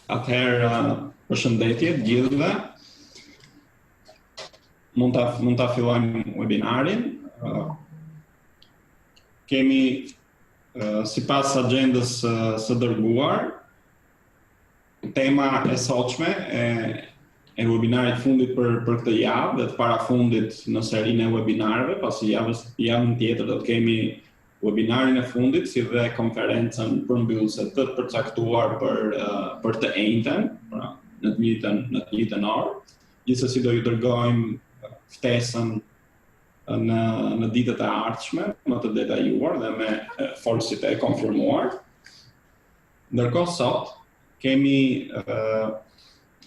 Atëherë, përshëndetje të gjithëve. Mund ta fillojmë webinarin. Kemi sipas agjendës së dërguar, tema e sotshme e webinarit fundit për këtë javë dhe të parafundit në serinë e webinarëve, pasi javën tjetër do të kemi webinarin e fundit si dhe konferencën përmbyllëse të përcaktuar për të njëjtën, pra në të njëjtën orë. Gjithsesi do ju dërgojmë ftesën në ditët e ardhshme, më të detajuar dhe me folësit e konfirmuar. Ndërkohë sot kemi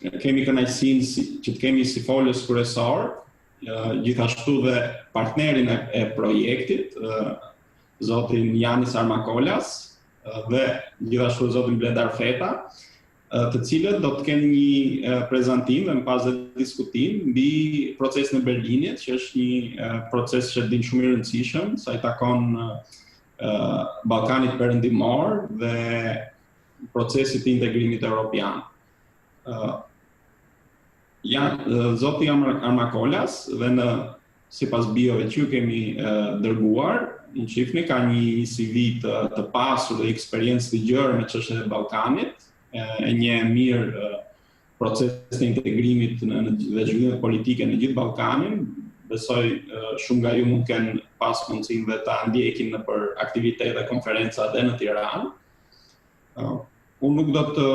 kënaqësinë që të kemi si folës kryesor, gjithashtu dhe partnerin e projektit, zotin Ioannis Armakolas dhe gjithashtu zotin Bledar Feta, të cilët do të kenë një prezantim dhe më pas dhe diskutim mbi procesin e Berlinit, që është një proces që din shumë i rëndësishëm, sa i takon Ballkanit Perëndimor dhe procesit të Integrimit Europian. Zoti Armakolas dhe sipas biove që ju kemi dërguar, në shifni ka një CV të pasur dhe eksperiencë të gjerë me çështjet e Ballkanit, e një mirë proces të integrimit dhe zhvillimit politike në gjithë Ballkanin. Besoj shumë nga ju mund kenë pas mundësinë dhe ta ndjekin nëpër aktivitete, konferenca dhe në Tiranë. Unë nuk do të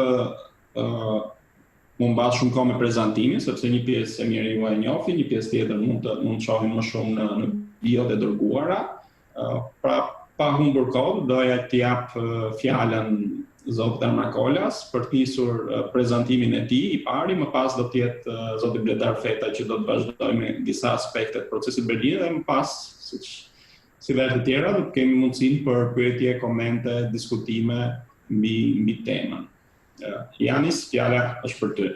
mund mbas shumë kohë me prezantimin, sepse një pjesë e mirë ju e njohin, një pjesë tjetër mund të shohin më shumë në bio të dërguara. Pra, pa humbur kohë, doja t'i jap fjalën zotit Armakolas për të nisur prezantimin e tij i pari, më pas do të jetë zoti Bledar Feta që do të vazhdojë me disa aspekte të procesit Berlinit dhe më pas, si dhe të tjera, do të kemi mundësinë për pyetje, komente, diskutime mbi temën. Ioannis, fjala është për ty.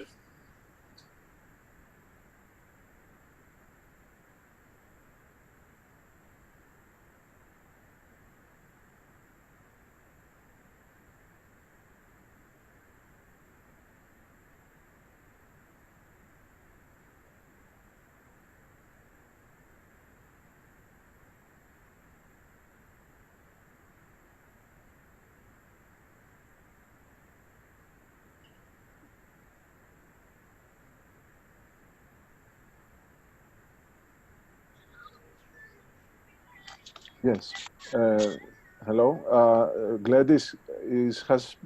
Yes. Hello. Gladys has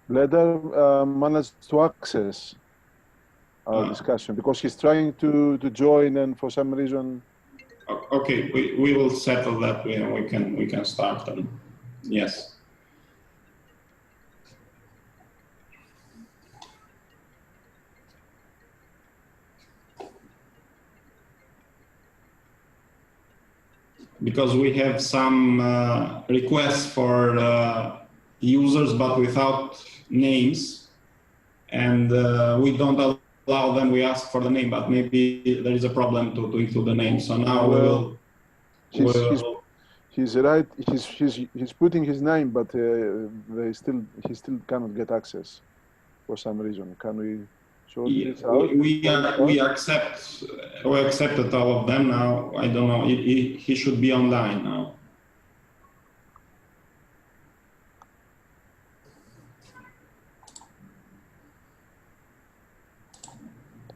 Bledar managed to access our discussion because he's trying to join, and for some reason. Okay, we will settle that. We can start. Yes. Because we have some requests for users but without names, and we don't allow them. We ask for the name, but maybe there is a problem to include the name. So now he's right. He's putting his name, but he still cannot get access for some reason. Can we? We accepted all of them now. I don't know. He should be online now.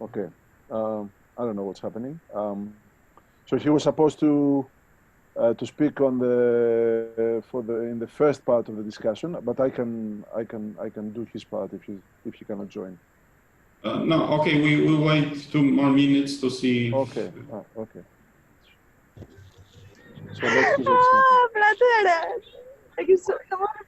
Okay. I don't know what's happening. So he was supposed to speak on in the first part of the discussion, but I can do his part if he cannot join. No, okay, we wait 2 more minutes to see. Okay, okay. So let's do Bledar! Thank you so much.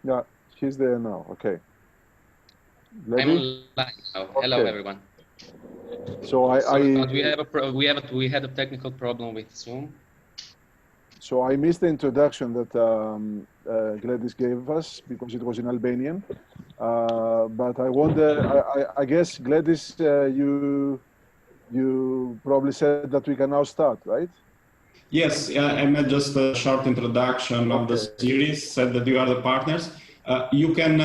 Yeah, she's there now. Okay. Ready? I'm live now. Okay. Hello, everyone. So we had a technical problem with Zoom. So I missed the introduction that Gladys gave us because it was in Albanian. But I wonder, I guess, Gladys, you probably said that we can now start, right? Yes, I made just a short introduction of the series, said that you are the partners. You can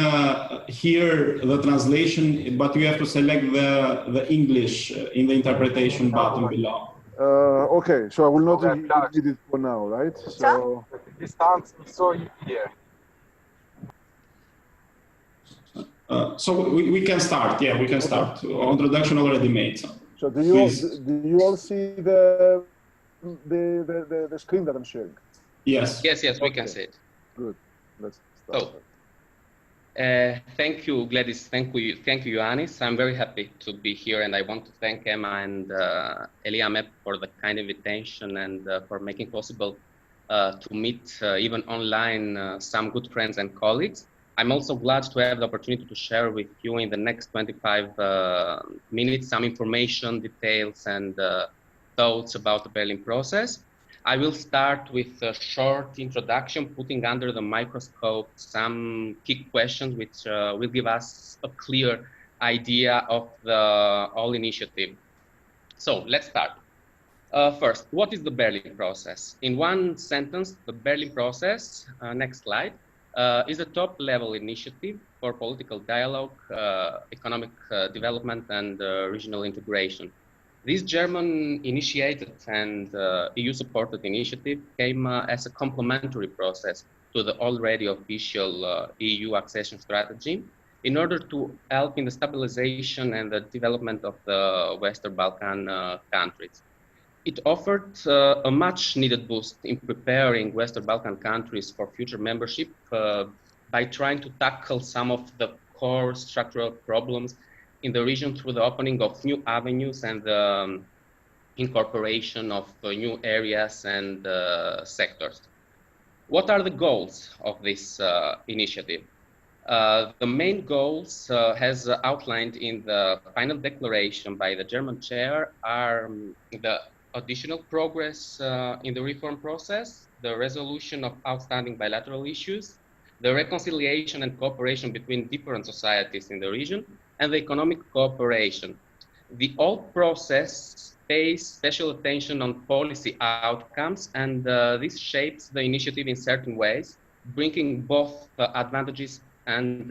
hear the translation, but you have to select the English in the interpretation button below. Okay, so I will not read it for now, right? So Distance so here. So we can start. Yeah, we can start. Introduction already made. So do you all see the screen that I'm sharing? Yes. Yes, we can see it. Good. Let's start. So, thank you, Gladys. Thank you, Ioannis. I'm very happy to be here, and I want to thank Emma and ELIAMEP for the kind invitation and for making possible to meet even online some good friends and colleagues. I'm also glad to have the opportunity to share with you in the next 25 minutes some information, details, and thoughts about the Berlin process. I will start with a short introduction, putting under the microscope some key questions which will give us a clear idea of the whole initiative. So let's start. First, what is the Berlin process? In one sentence, the Berlin process, next slide, is a top-level initiative for political dialogue, economic development, and regional integration. This German-initiated and EU-supported initiative came as a complementary process to the already official EU accession strategy in order to help in the stabilization and the development of the Western Balkan countries. It offered a much-needed boost in preparing Western Balkan countries for future membership by trying to tackle some of the core structural problems in the region through the opening of new avenues and the incorporation of new areas and sectors. What are the goals of this initiative? The main goals, as outlined in the final declaration by the German chair, are the additional progress in the reform process, the resolution of outstanding bilateral issues, the reconciliation and cooperation between different societies in the region, and the economic cooperation. The whole process pays special attention on policy outcomes, and this shapes the initiative in certain ways, bringing both advantages and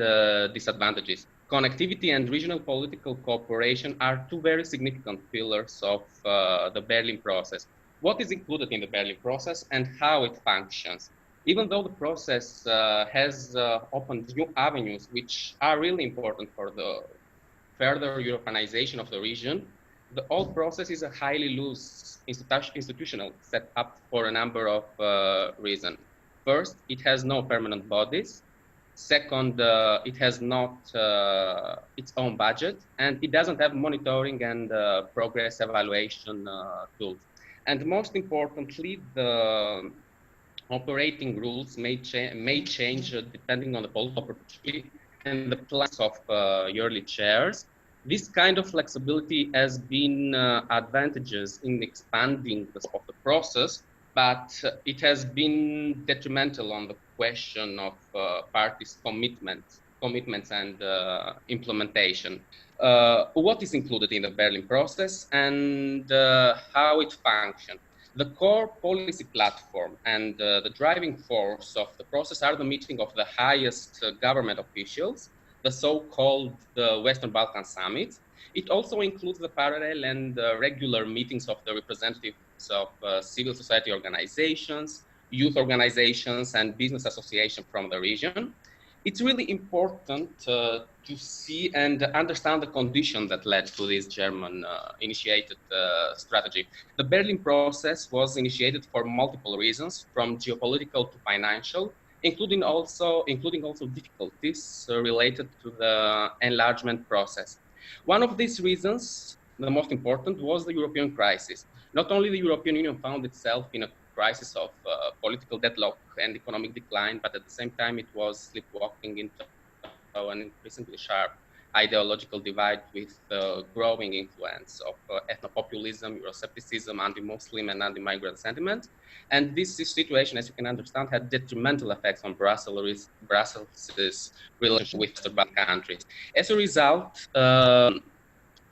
disadvantages. Connectivity and regional political cooperation are two very significant pillars of the Berlin process. What is included in the Berlin process and how it functions? Even though the process has opened new avenues, which are really important for the further Europeanization of the region, the whole process is a highly loose institutional setup for a number of reasons. First, it has no permanent bodies. Second, it has not its own budget, and it doesn't have monitoring and progress evaluation tools. And most importantly, the operating rules may change depending on the political opportunity and the plans of yearly chairs. This kind of flexibility has been advantageous in expanding the scope of the process, but it has been detrimental on the question of parties' commitments and implementation. What is included in the Berlin process and how it functions? The core policy platform and the driving force of the process are the meeting of the highest government officials, the so-called Western Balkan Summit. It also includes the parallel and regular meetings of the representatives of civil society organizations, youth organizations, and business associations from the region. It's really important to see and understand the conditions that led to this German-initiated strategy. The Berlin process was initiated for multiple reasons, from geopolitical to financial, including also difficulties related to the enlargement process. One of these reasons, the most important, was the European crisis. Not only the European Union found itself in a crisis of political deadlock and economic decline, but at the same time it was sleepwalking into an increasingly sharp ideological divide with growing influence of ethnopopulism, Euroscepticism, anti-Muslim and anti-migrant sentiment. And this situation, as you can understand, had detrimental effects on Brussels' relationship with the Balkan countries. As a result,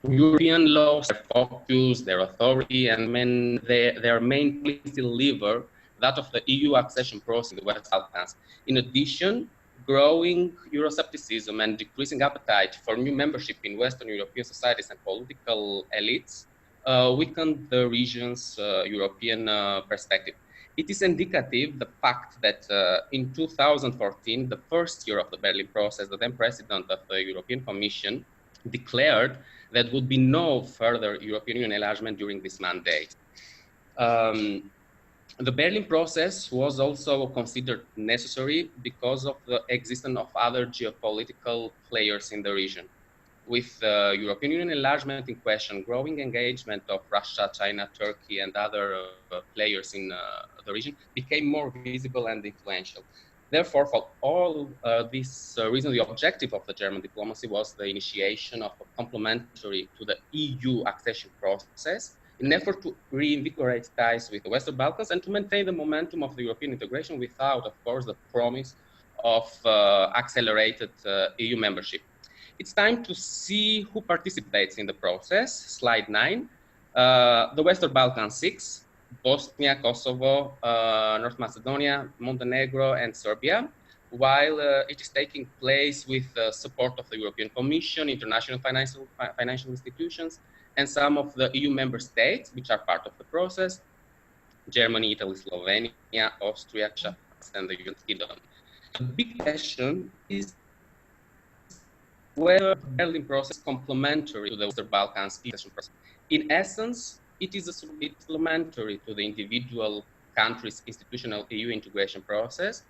European laws, their focus, their authority, and their main policy lever, that of the EU accession process in the West Balkans. In addition, growing Euroscepticism and decreasing appetite for new membership in Western European societies and political elites weakened the region's European perspective. It is indicative, the fact that in 2014, the first year of the Berlin process, the then president of the European Commission declared that would be no further European Union enlargement during this mandate. The Berlin process was also considered necessary because of the existence of other geopolitical players in the region. With European Union enlargement in question, growing engagement of Russia, China, Turkey, and other players in the region became more visible and influential. Therefore, for all these reasons, the objective of the German diplomacy was the initiation of a complementary to the EU accession process in an effort to reinvigorate ties with the Western Balkans and to maintain the momentum of the European integration without, of course, the promise of accelerated EU membership. It's time to see who participates in the process. Slide 9. The Western Balkans 6. Bosnia, Kosovo, North Macedonia, Montenegro, and Serbia, while it is taking place with support of the European Commission, international financial institutions, and some of the EU member states, which are part of the process: Germany, Italy, Slovenia, Austria, Czech, and the United Kingdom. The big question is whether the Berlin process is complementary to the Western Balkans accession process. In essence, it is supplementary to the individual countries' institutional EU integration process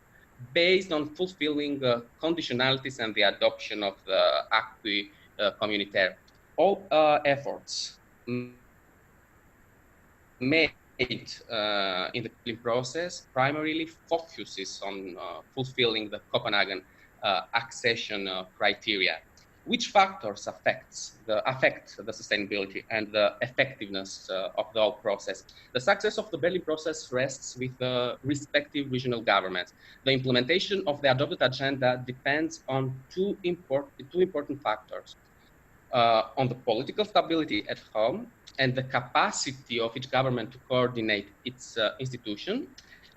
based on fulfilling conditionalities and the adoption of the acquis communautaire. All efforts made in the Berlin process primarily focuses on fulfilling the Copenhagen accession criteria. Which factors affect the sustainability and the effectiveness of the whole process? The success of the Berlin process rests with the respective regional governments. The implementation of the adopted agenda depends on two important factors: on the political stability at home and the capacity of each government to coordinate its institution,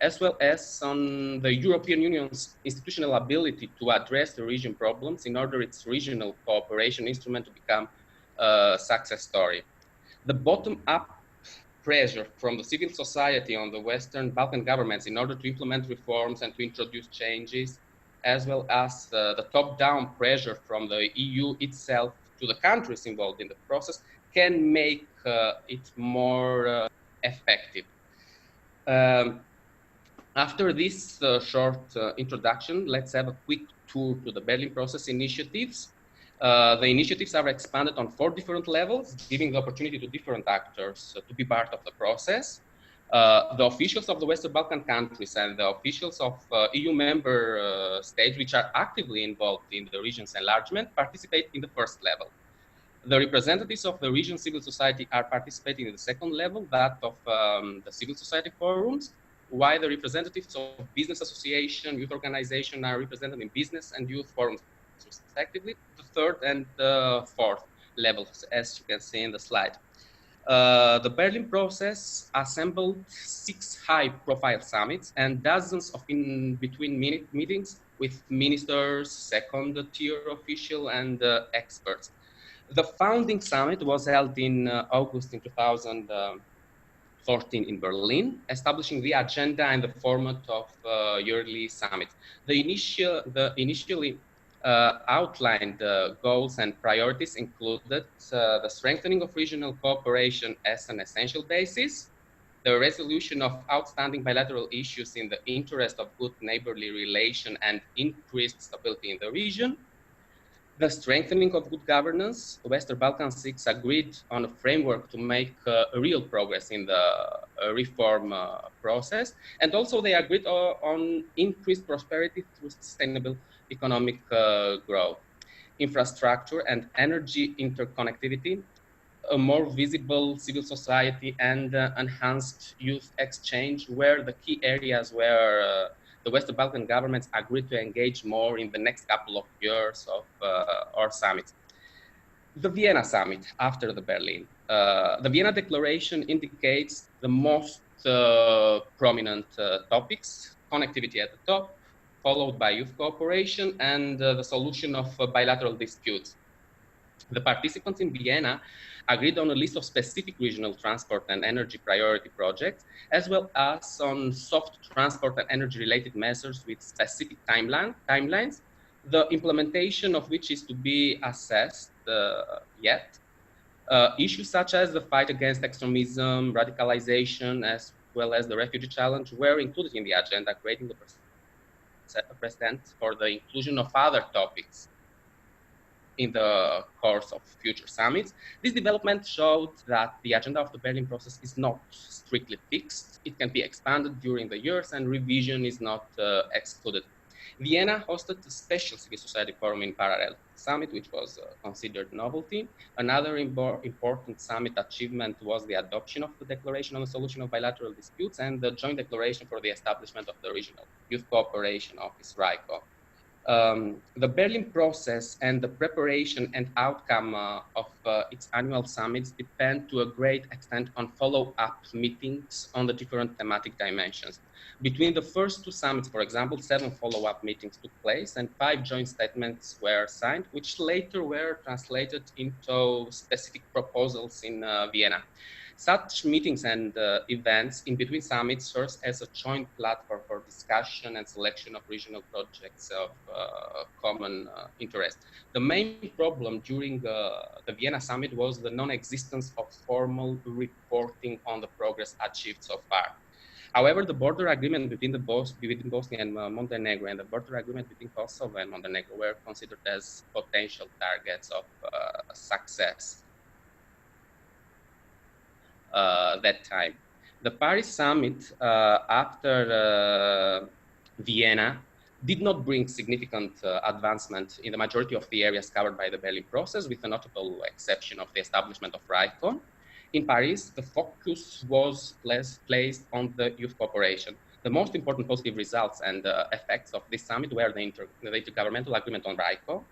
as well as on the European Union's institutional ability to address the region problems in order its regional cooperation instrument to become a success story. The bottom-up pressure from the civil society on the Western Balkan governments in order to implement reforms and to introduce changes, as well as the top-down pressure from the EU itself to the countries involved in the process, can make it more effective. After this short introduction, let's have a quick tour to the Berlin process initiatives. The initiatives are expanded on 4 different levels, giving the opportunity to different actors to be part of the process. The officials of the Western Balkan countries and the officials of EU member states, which are actively involved in the region's enlargement, participate in the first level. The representatives of the region civil society are participating in the second level, that of the civil society forums, while the representatives of business association, youth organization are represented in business and youth forums, respectively, the third and the fourth levels, as you can see in the slide. The Berlin process assembled 6 high-profile summits and dozens of in-between meetings with ministers, second-tier officials, and experts. The founding summit was held in August in 2014 in Berlin, establishing the agenda and the format of yearly summits. The initially outlined goals and priorities included the strengthening of regional cooperation as an essential basis, the resolution of outstanding bilateral issues in the interest of good neighborly relation and increased stability in the region, the strengthening of good governance. The Western Balkans 6 agreed on a framework to make real progress in the reform process, and also they agreed on increased prosperity through sustainable economic growth. infrastructure and energy interconnectivity, a more visible civil society, and enhanced youth exchange were the key areas where the Western Balkan governments agreed to engage more in the next couple of years of our summit. The Vienna summit after the Berlin. The Vienna Declaration indicates the most prominent topics: connectivity at the top, followed by youth cooperation and the solution of bilateral disputes. The participants in Vienna agreed on a list of specific regional transport and energy priority projects, as well as on soft transport and energy-related measures with specific timelines, the implementation of which is to be assessed yet. Issues such as the fight against extremism, radicalization, as well as the refugee challenge were included in the agenda, creating the precedent for the inclusion of other topics in the course of future summits. This development showed that the agenda of the Berlin process is not strictly fixed. It can be expanded during the years, and revision is not excluded. Vienna hosted a special civil society forum in parallel to the summit, which was considered novelty. Another important summit achievement was the adoption of the Declaration on the Solution of Bilateral Disputes and the joint declaration for the establishment of the Regional Youth Cooperation Office, RYCO. The Berlin process and the preparation and outcome of its annual summits depend to a great extent on follow-up meetings on the different thematic dimensions. Between the first two summits, for example, 7 follow-up meetings took place and 5 joint statements were signed, which later were translated into specific proposals in Vienna. Such meetings and events in between summits serve as a joint platform for discussion and selection of regional projects of common interest. The main problem during the Vienna summit was the non-existence of formal reporting on the progress achieved so far. However, the border agreement between Bosnia and Montenegro and the border agreement between Kosovo and Montenegro were considered as potential targets of success. That time. The Paris summit after Vienna did not bring significant advancement in the majority of the areas covered by the Berlin process, with a notable exception of the establishment of RYCO. In Paris, the focus was placed on the youth cooperation. The most important positive results and effects of this summit were the intergovernmental agreement on RYCO,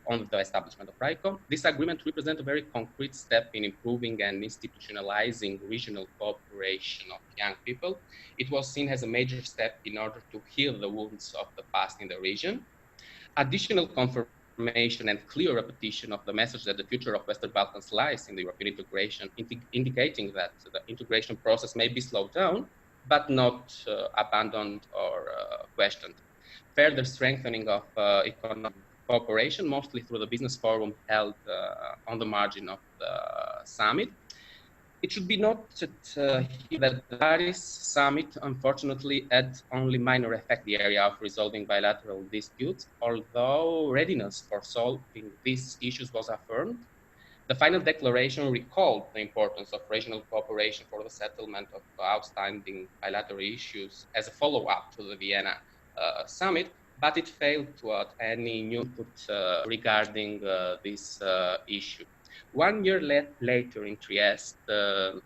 on the establishment of RYCO. This agreement represents a very concrete step in improving and institutionalizing regional cooperation of young people. It was seen as a major step in order to heal the wounds of the past in the region. Additional confirmation and clear repetition of the message that the future of Western Balkans lies in the European integration, indicating that the integration process may be slowed down, but not abandoned or questioned. Further strengthening of economic cooperation, mostly through the business forum held on the margin of the summit. It should be noted here that the Paris summit, unfortunately, had only minor effect in the area of resolving bilateral disputes, although readiness for solving these issues was affirmed. The final declaration recalled the importance of regional cooperation for the settlement of outstanding bilateral issues as a follow-up to the Vienna summit, but it failed to add any new input regarding this issue. 1 year later in Trieste, the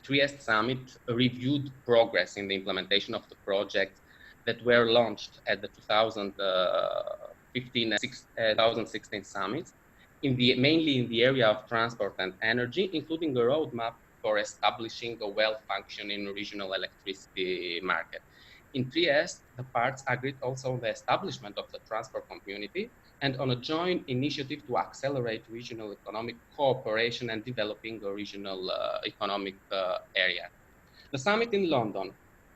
Trieste summit reviewed progress in the implementation of the projects that were launched at the 2015 and 2016 summits, mainly in the area of transport and energy, including a roadmap for establishing a well-functioning regional electricity market. In Trieste, the parts agreed also on the establishment of the transport community and on a joint initiative to accelerate regional economic cooperation and developing a regional economic area. The summit in London.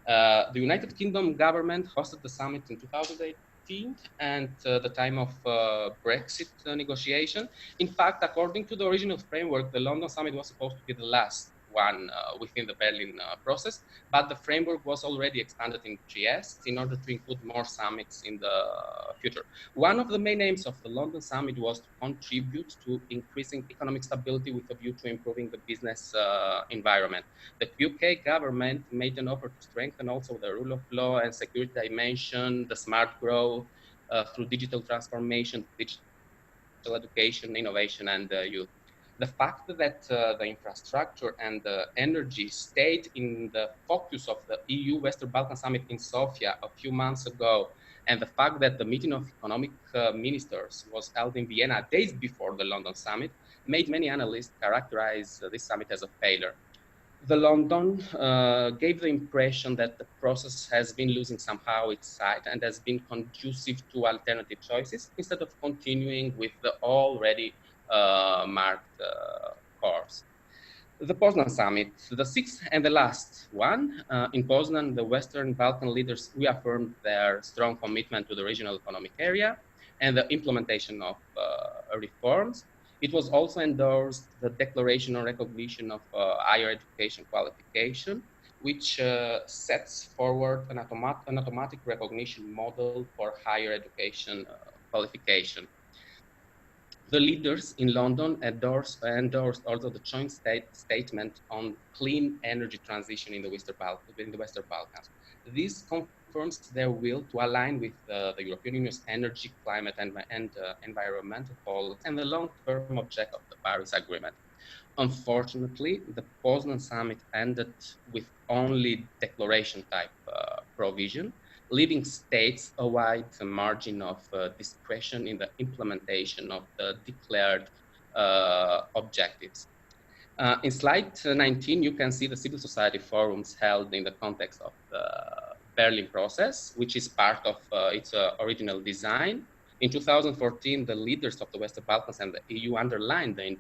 The United Kingdom government hosted the summit in 2018 and the time of Brexit negotiation. In fact, according to the original framework, the London summit was supposed to be the last one within the Berlin process, but the framework was already expanded in Trieste in order to include more summits in the future. One of the main aims of the London summit was to contribute to increasing economic stability with a view to improving the business environment. The UK government made an offer to strengthen also the rule of law and security dimension, the smart growth through digital transformation, education, innovation, and youth. The fact that the infrastructure and the energy stayed in the focus of the EU Western Balkan Summit in Sofia a few months ago, and the fact that the meeting of economic ministers was held in Vienna days before the London summit made many analysts characterize this summit as a failure. The London gave the impression that the process has been losing somehow its sight and has been conducive to alternative choices instead of continuing with the already marked course. The Poznan summit, the sixth and the last one, in Poznan, the Western Balkan leaders reaffirmed their strong commitment to the regional economic area and the implementation of reforms. It was also endorsed the Declaration on Recognition of Higher Education Qualification, which sets forward an automatic recognition model for higher education qualification. The leaders in London endorsed also the joint statement on clean energy transition in the Western Balkans. This confirms their will to align with the European Union's energy, climate, and environmental policy and the long-term objective of the Paris Agreement. Unfortunately, the Poznan summit ended with only declaration-type provision, leaving states a wide margin of discretion in the implementation of the declared objectives. In slide 19, you can see the civil society forums held in the context of the Berlin process, which is part of its original design. In 2014, the leaders of the Western Balkans and the EU underlined the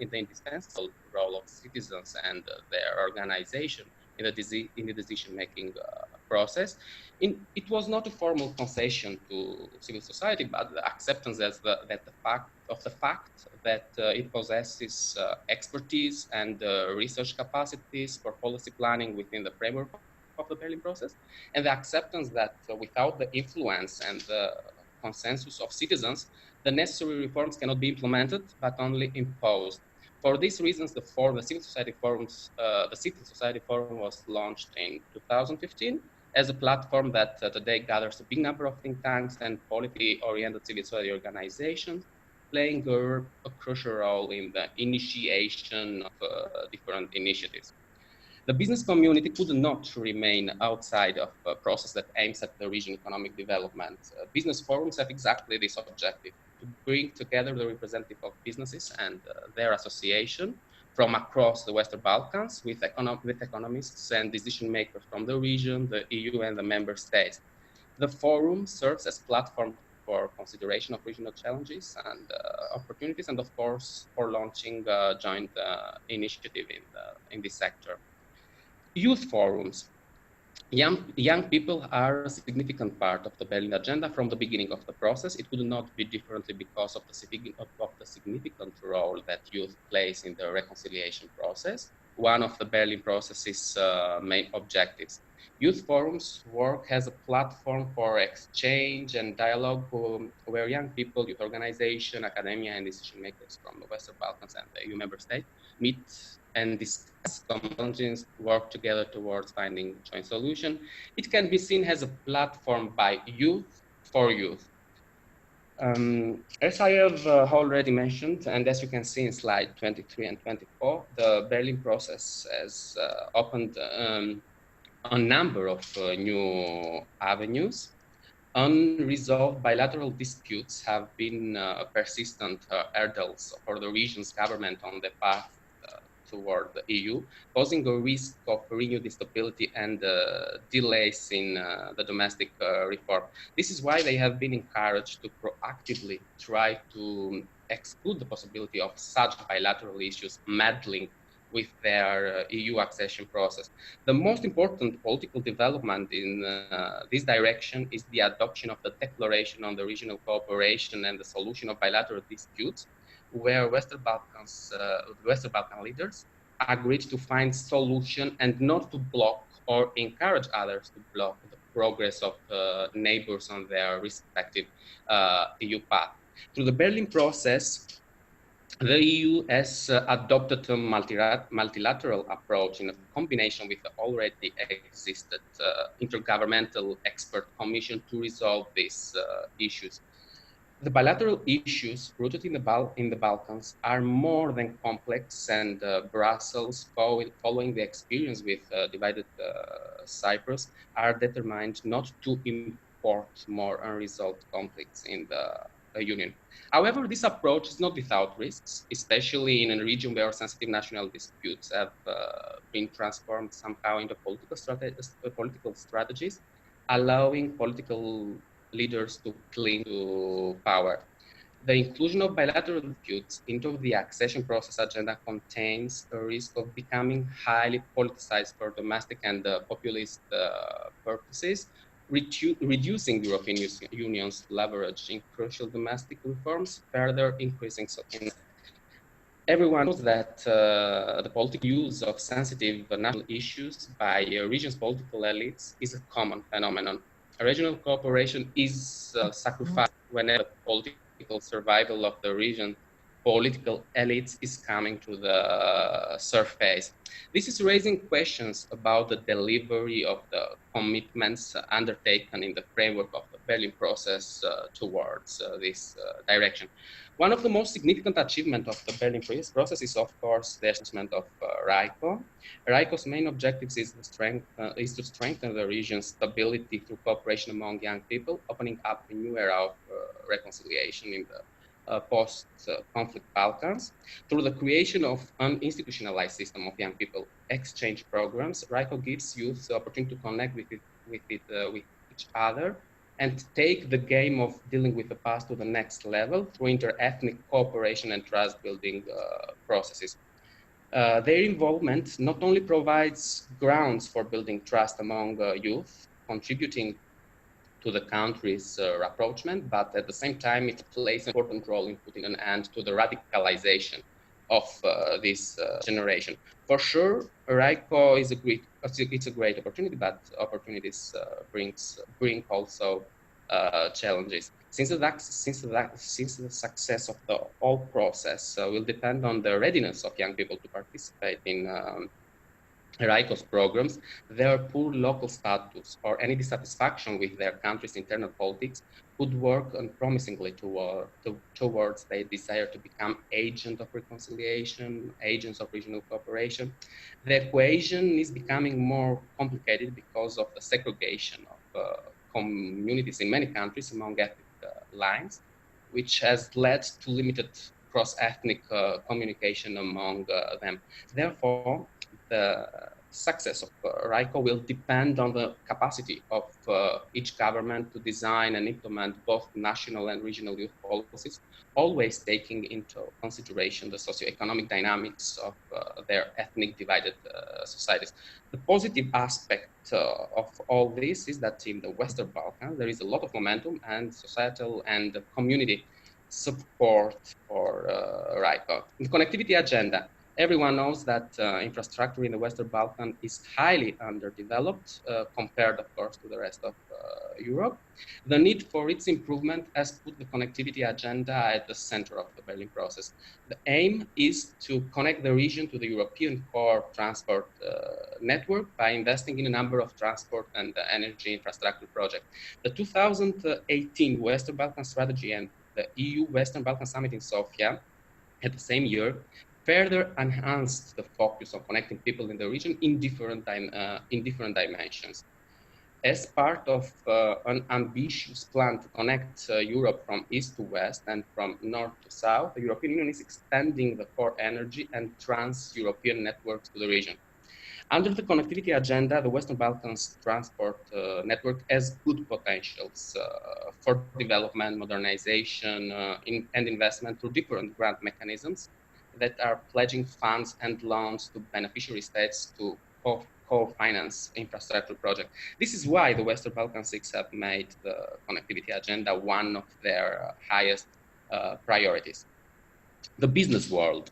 indispensable role of citizens and their organization in the decision-making process. It was not a formal concession to civil society, but the acceptance that the fact that it possesses expertise and research capacities for policy planning within the framework of the Berlin process, and the acceptance that without the influence and the consensus of citizens, the necessary reforms cannot be implemented, but only imposed. For these reasons, the Civil Society Forum was launched in 2015 as a platform that today gathers a big number of think tanks and policy-oriented civil society organizations, playing a crucial role in the initiation of different initiatives. The business community could not remain outside of a process that aims at the region economic development. Business forums have exactly this objective, to bring together the representative of businesses and their association from across the Western Balkans with economists and decision makers from the region, the EU, and the member states. The forum serves as platform for consideration of regional challenges and opportunities, and of course, for launching a joint initiative in this sector. Youth forums. Young people are a significant part of the Berlin agenda from the beginning of the process. It could not be differently because of the significant role that youth plays in the reconciliation process, one of the Berlin process's main objectives. Youth forums work as a platform for exchange and dialogue where young people, youth organization, academia, and decision makers from the Western Balkans and the EU member states meet and discuss common challenges, work together towards finding a joint solution. It can be seen as a platform by youth for youth. As I have already mentioned, and as you can see in slide 23 and 24, the Berlin process has opened a number of new avenues. Unresolved bilateral disputes have been persistent hurdles for the region's government on the path toward the EU, posing a risk of renewed instability and delays in the domestic reform. This is why they have been encouraged to proactively try to exclude the possibility of such bilateral issues meddling with their EU accession process. The most important political development in this direction is the adoption of the Declaration on the Regional Cooperation and the Solution of Bilateral Disputes, where Western Balkan leaders agreed to find solution and not to block or encourage others to block the progress of neighbors on their respective EU path. Through the Berlin process, the EU has adopted a multilateral approach in a combination with the already existed Intergovernmental Expert Commission to resolve these issues. The bilateral issues rooted in the Balkans are more than complex, and Brussels, following the experience with divided Cyprus, are determined not to import more unresolved conflicts in the Union. However, this approach is not without risks, especially in a region where sensitive national disputes have been transformed somehow into political strategies, allowing political leaders to cling to power. The inclusion of bilateral disputes into the accession process agenda contains a risk of becoming highly politicized for domestic and populist purposes, reducing the European Union's leverage in crucial domestic reforms, further increasing inequity. Everyone knows that the political use of sensitive national issues by region's political elites is a common phenomenon. Regional cooperation is sacrificed whenever the political survival of the region political elites is coming to the surface. This is raising questions about the delivery of the commitments undertaken in the framework of the Berlin process towards this direction. One of the most significant achievements of the Berlin process is, of course, the establishment of RICO. RICO's main objectives is to strengthen the region's stability through cooperation among young people, opening up a new era of reconciliation in the post-conflict Balkans. Through the creation of an institutionalized system of young people exchange programs, RICO gives youth the opportunity to connect with each other and take the game of dealing with the past to the next level through inter-ethnic cooperation and trust-building processes. Their involvement not only provides grounds for building trust among youth, contributing to the country's rapprochement, but at the same time, it plays an important role in putting an end to the radicalization of this generation. For sure, RICO is a great opportunity, but opportunities bring also challenges. Since the success of the whole process will depend on the readiness of young people to participate in RICO's programs, their poor local status or any dissatisfaction with their country's internal politics could work unpromisingly towards their desire to become agents of reconciliation, agents of regional cooperation. The equation is becoming more complicated because of the segregation of communities in many countries among ethnic lines, which has led to limited cross-ethnic communication among them. Therefore, the success of RICO will depend on the capacity of each government to design and implement both national and regional youth policies, always taking into consideration the socio-economic dynamics of their ethnic divided societies. The positive aspect of all this is that in the Western Balkans, there is a lot of momentum and societal and community support for RICO. The connectivity agenda. Everyone knows that infrastructure in the Western Balkans is highly underdeveloped compared, of course, to the rest of Europe. The need for its improvement has put the connectivity agenda at the center of the Berlin process. The aim is to connect the region to the European core transport network by investing in a number of transport and energy infrastructure projects. The 2018 Western Balkan Strategy and the EU Western Balkan Summit in Sofia at the same year further enhanced the focus on connecting people in the region in different dimensions. As part of an ambitious plan to connect Europe from east to west and from north to south, the European Union is expanding the core energy and trans-European networks to the region. Under the connectivity agenda, the Western Balkans transport network has good potentials for development, modernization, and investment through different grant mechanisms that are pledging funds and loans to beneficiary states to co-finance infrastructure projects. This is why the Western Balkan 6 have made the connectivity agenda one of their highest priorities. The business world.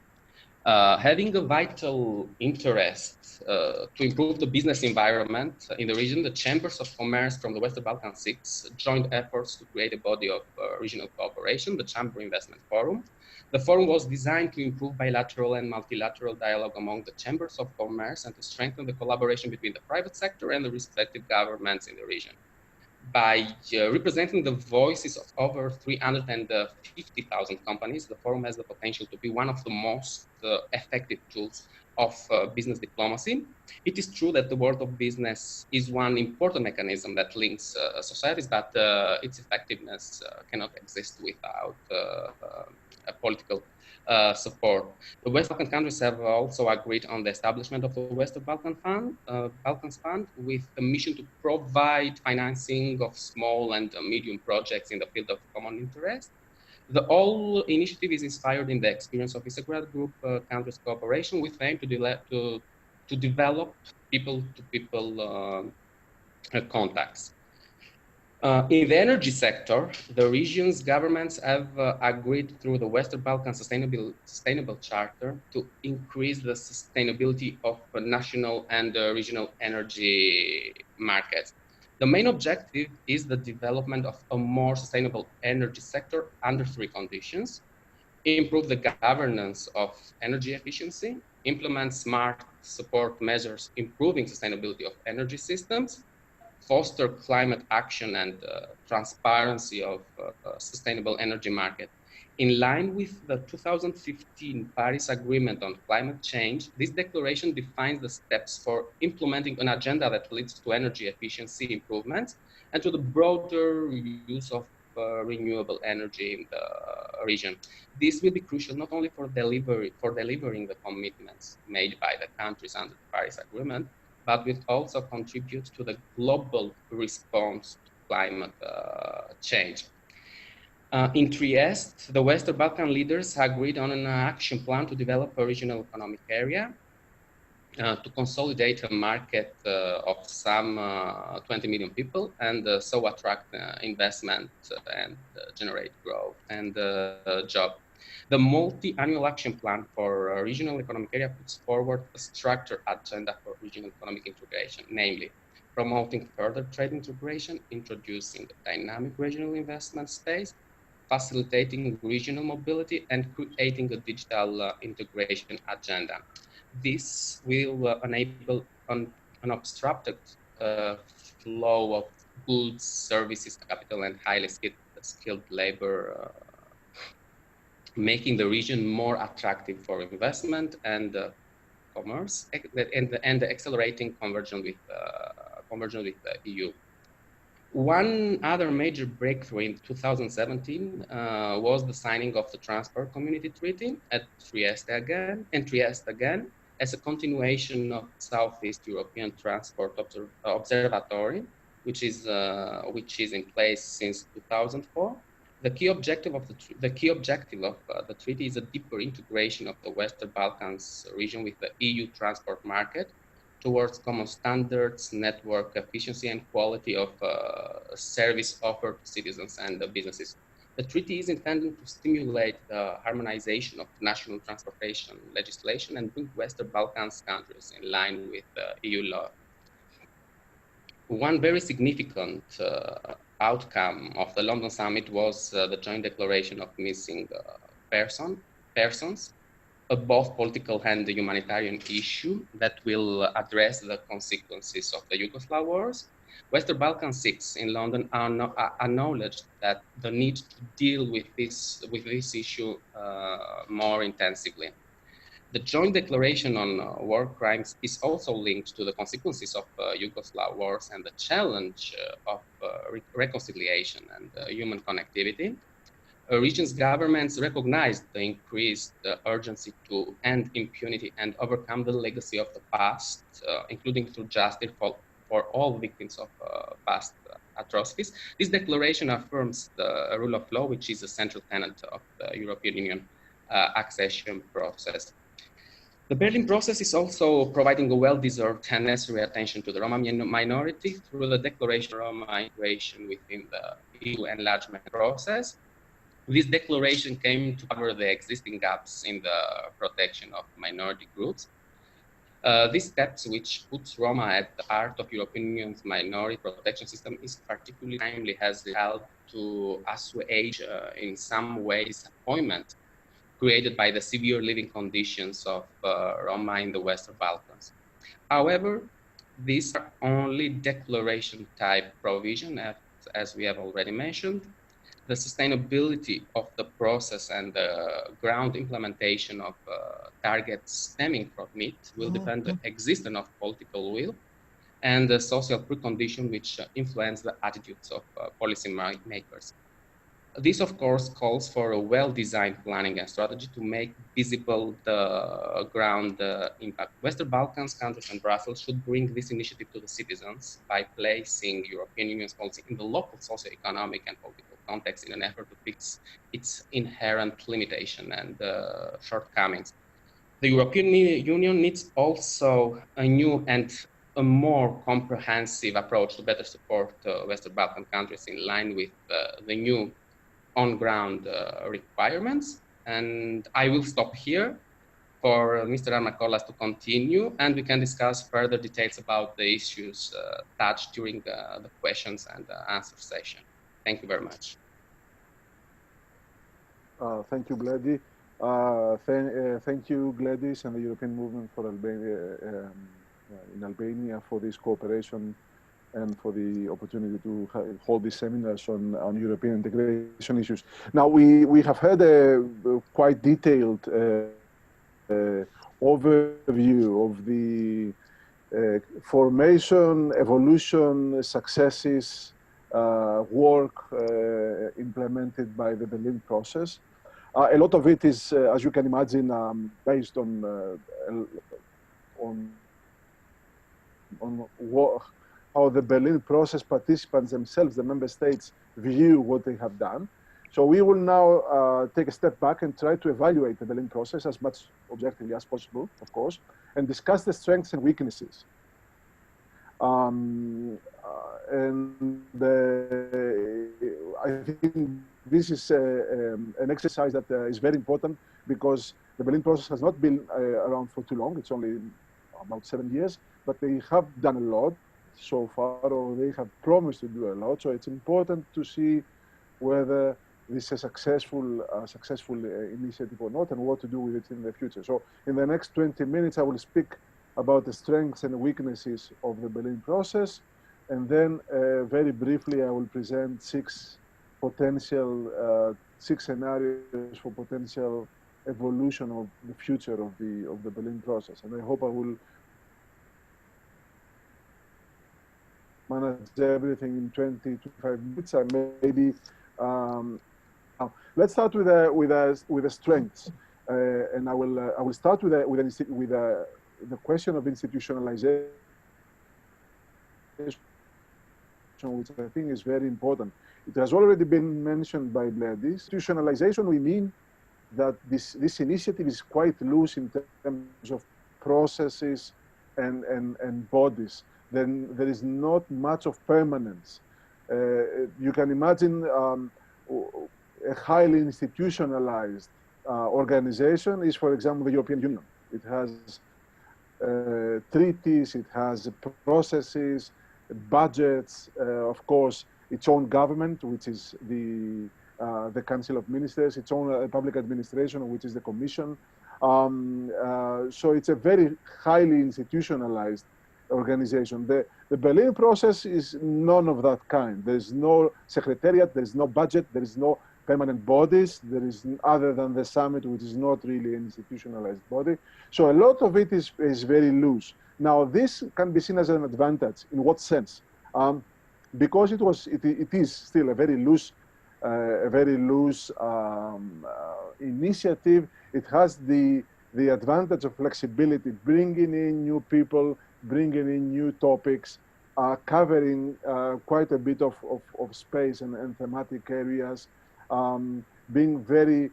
Having a vital interest to improve the business environment in the region, the chambers of commerce from the Western Balkan 6 joined efforts to create a body of regional cooperation, the Chamber Investment Forum. The forum was designed to improve bilateral and multilateral dialogue among the chambers of commerce and to strengthen the collaboration between the private sector and the respective governments in the region. By representing the voices of over 350,000 companies, the forum has the potential to be one of the most effective tools of business diplomacy. It is true that the world of business is one important mechanism that links societies, but its effectiveness cannot exist without a political support. The West Balkan countries have also agreed on the establishment of the Western Balkans Fund with the mission to provide financing of small and medium projects in the field of common interest. The whole initiative is inspired in the experience of Visegrad Group countries cooperation with aim to develop people-to-people contacts. In the energy sector, the region's governments have agreed through the Western Balkan Sustainable Charter to increase the sustainability of national and regional energy markets. The main objective is the development of a more sustainable energy sector under three conditions: improve the governance of energy efficiency, implement smart support measures improving sustainability of energy systems, foster climate action and transparency of sustainable energy market. In line with the 2015 Paris Agreement on climate change, this declaration defines the steps for implementing an agenda that leads to energy efficiency improvements and to the broader use of renewable energy in the region. This will be crucial not only for delivering the commitments made by the countries under the Paris Agreement, but will also contribute to the global response to climate change. In Trieste, the Western Balkan leaders agreed on an action plan to develop a regional economic area to consolidate a market of some 20 million people and so attract investment and generate growth and job. The multi-annual action plan for a regional economic area puts forward a structured agenda for regional economic integration, namely promoting further trade integration, introducing a dynamic regional investment space, facilitating regional mobility, and creating a digital integration agenda. This will enable an unobstructed flow of goods, services, capital, and highly skilled labor, making the region more attractive for investment and commerce, and accelerating convergence with the EU. One other major breakthrough in 2017 was the signing of the Transport Community Treaty at Trieste again, as a continuation of Southeast European Transport Observatory, which is in place since 2004. The key objective of the treaty is a deeper integration of the Western Balkans region with the EU transport market towards common standards, network efficiency, and quality of service offered to citizens and businesses. The treaty is intended to stimulate the harmonization of national transportation legislation and bring Western Balkans countries in line with EU law. One very significant outcome of the London summit was the joint declaration of missing persons, a both political and humanitarian issue that will address the consequences of the Yugoslav wars. Western Balkan 6 in London acknowledged that the need to deal with this issue more intensively. The joint declaration on war crimes is also linked to the consequences of Yugoslav wars and the challenge of reconciliation and human connectivity. Region's governments recognized the increased urgency to end impunity and overcome the legacy of the past, including through justice for all victims of past atrocities. This declaration affirms the rule of law, which is a central tenet of the European Union accession process. The Berlin process is also providing a well-deserved and necessary attention to the Roma minority through the declaration of Roma integration within the EU enlargement process. This declaration came to cover the existing gaps in the protection of minority groups. These steps, which puts Roma at the heart of European Union's minority protection system, is particularly timely, has helped to assuage in some ways disappointment created by the severe living conditions of Roma in the Western Balkans. However, these are only declaration type provision as we have already mentioned. The sustainability of the process and the ground implementation of targets stemming from it will depend on the existence of political will and the social precondition which influence the attitudes of policy makers. This, of course, calls for a well-designed planning and strategy to make visible the ground impact. Western Balkans countries and Brussels should bring this initiative to the citizens by placing European Union's policy in the local socio-economic and political context in an effort to fix its inherent limitation and shortcomings. The European Union needs also a new and a more comprehensive approach to better support Western Balkan countries in line with the new on-ground requirements. And I will stop here for Mr. Armakolas to continue, and we can discuss further details about the issues touched during the questions and answer session. Thank you very much. Thank you, Gladys. Thank you, Gladys, and the European Movement for Albania in Albania for this cooperation and for the opportunity to hold these seminars on European integration issues. Now, we have had a quite detailed overview of the formation, evolution, successes, work implemented by the Berlin process. A lot of it is, as you can imagine, based on how the Berlin process participants themselves, the member states, view what they have done. So we will now take a step back and try to evaluate the Berlin process as much objectively as possible, of course, and discuss the strengths and weaknesses. I think this is an exercise that is very important because the Berlin process has not been around for too long. It's only about 7 years, but they have done a lot so far, or they have promised to do a lot. So it's important to see whether this is a successful initiative or not, and what to do with it in the future. So in the next 20 minutes, I will speak about the strengths and weaknesses of the Berlin process, and then very briefly, I will present six scenarios for potential evolution of the future of the Berlin process. And I hope I will manage everything in 20-25 minutes. Maybe let's start with the strengths, and I will start with the question of institutionalization, which I think is very important. It has already been mentioned by Gladys. Institutionalization, we mean that this initiative is quite loose in terms of processes and bodies. Then there is not much of permanence. You can imagine a highly institutionalized organization is, for example, the European Union. It has treaties, it has processes, budgets, of course, its own government, which is the Council of Ministers, its own public administration, which is the Commission. So it's a very highly institutionalized organization. The Berlin process is none of that kind. There's no secretariat, there's no budget, there is no permanent bodies, there is other than the summit, which is not really an institutionalized body. So a lot of it is very loose. Now, this can be seen as an advantage. In what sense? Because it is still a very loose initiative. It has the advantage of flexibility, bringing in new people, bringing in new topics, covering quite a bit of space and thematic areas, being very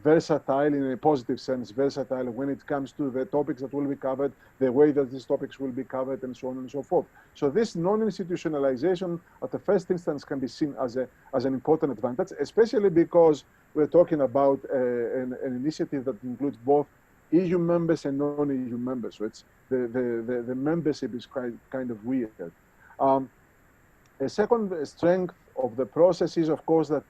versatile in a positive sense, versatile when it comes to the topics that will be covered, the way that these topics will be covered, and so on and so forth. So this non-institutionalization at the first instance can be seen as an important advantage, especially because we're talking about an initiative that includes both EU members and non-EU members. So it's the membership is kind of weird. A second strength of the process is, of course, that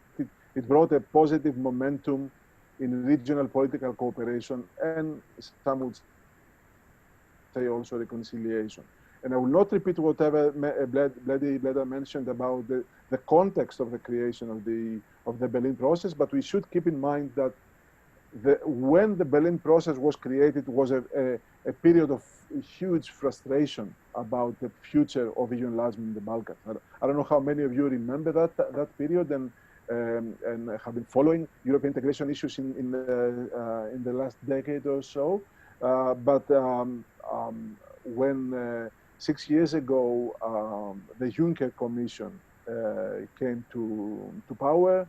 it brought a positive momentum in regional political cooperation, and some would say also reconciliation. And I will not repeat whatever Bledar mentioned about the context of the creation of the Berlin process, but we should keep in mind that when the Berlin process was created was a period of huge frustration about the future of EU enlargement in the Balkans. I don't know how many of you remember that period and have been following European integration issues in the last decade or so. But when 6 years ago the Juncker Commission came to power,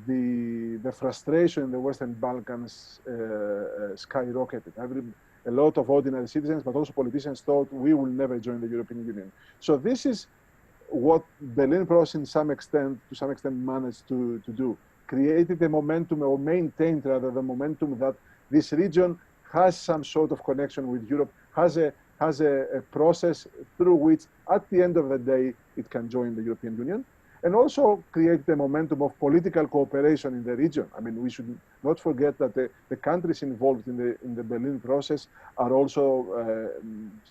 the frustration in the Western Balkans skyrocketed. A lot of ordinary citizens, but also politicians, thought we will never join the European Union. So this is what Berlin process, to some extent, managed to do. Created a momentum, or maintained rather the momentum that this region has some sort of connection with Europe, has a process through which, at the end of the day, it can join the European Union. And also create the momentum of political cooperation in the region. I mean, we should not forget that the countries involved in the Berlin process are also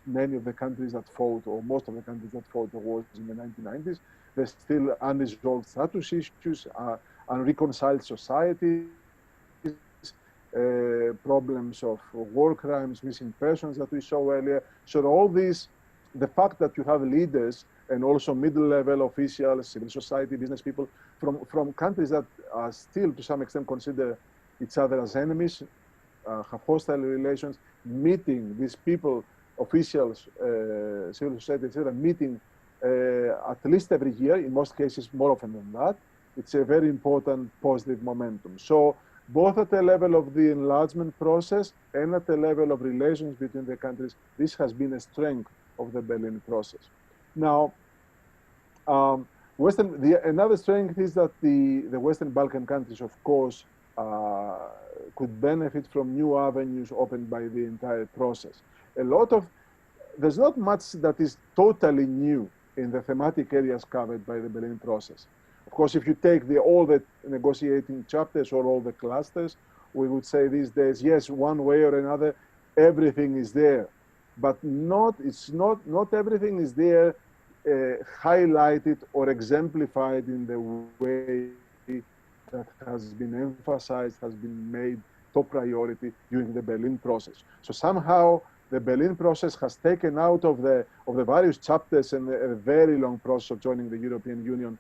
many of the countries that fought, or most of the countries that fought the wars in the 1990s. There's still unresolved status issues, unreconciled societies, problems of war crimes, missing persons that we saw earlier. So all these, the fact that you have leaders and also middle-level officials, civil society, business people from countries that still, to some extent, consider each other as enemies, have hostile relations, meeting these people, officials, civil society, etc., meeting at least every year, in most cases more often than that. It's a very important positive momentum. So both at the level of the enlargement process and at the level of relations between the countries, this has been a strength of the Berlin process. Now, another strength is that the Western Balkan countries, of course, could benefit from new avenues opened by the entire process. There's not much that is totally new in the thematic areas covered by the Berlin process. Of course, if you take all the negotiating chapters or all the clusters, we would say these days, yes, one way or another, everything is there. But not everything is there highlighted or exemplified in the way that has been emphasized, has been made top priority during the Berlin process. So somehow the Berlin process has taken out of the various chapters and a very long process of joining the European Union,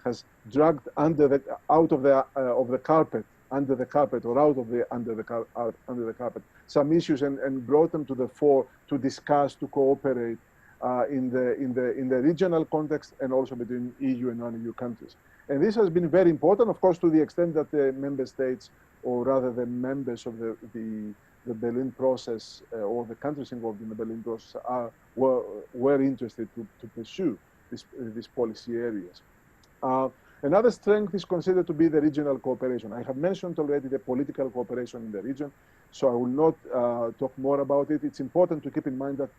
has dragged under the carpet some issues and brought them to the fore to discuss, to cooperate in the regional context and also between EU and non-EU countries. And this has been very important, of course, to the extent that the member states, or rather the members of the Berlin process, or the countries involved in the Berlin process, were interested to pursue these policy areas. Another strength is considered to be the regional cooperation. I have mentioned already the political cooperation in the region, so I will not talk more about it. It's important to keep in mind that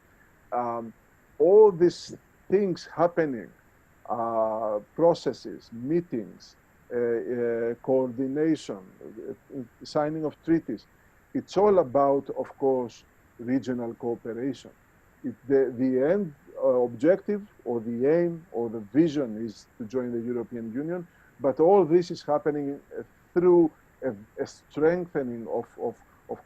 all these things happening, processes, meetings, coordination, signing of treaties, it's all about, of course, regional cooperation. The end objective or the aim or the vision is to join the European Union, but all this is happening through a strengthening of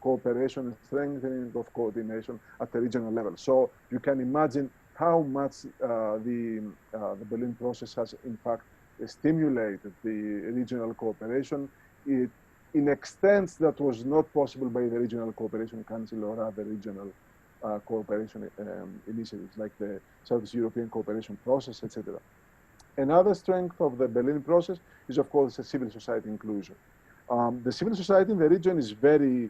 cooperation, a strengthening of coordination at the regional level. So you can imagine how much the Berlin process has, in fact, stimulated the regional cooperation in extents that was not possible by the Regional Cooperation Council or other regional cooperation initiatives like the Southeast European Cooperation Process, etc. Another strength of the Berlin process is, of course, the civil society inclusion. The civil society in the region is very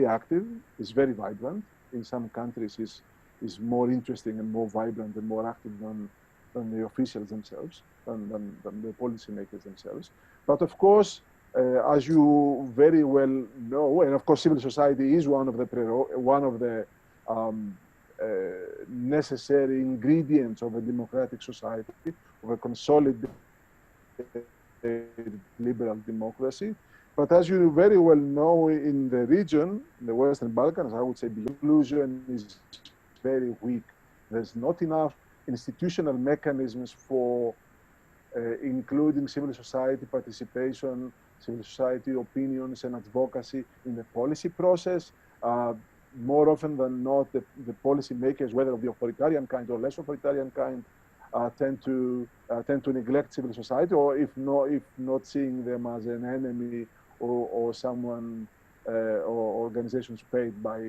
active, is very vibrant. In some countries, is more interesting and more vibrant and more active than the officials themselves, than the policymakers themselves. But of course, as you very well know, and of course, civil society is one of the necessary ingredients of a democratic society, of a consolidated liberal democracy. But as you very well know, in the region, the Western Balkans, I would say the inclusion is very weak. There's not enough institutional mechanisms for including civil society participation, civil society opinions and advocacy in the policy process. More often than not, the policy makers, whether of the authoritarian kind or less authoritarian kind, tend to neglect civil society, or if not seeing them as an enemy or someone or organizations paid by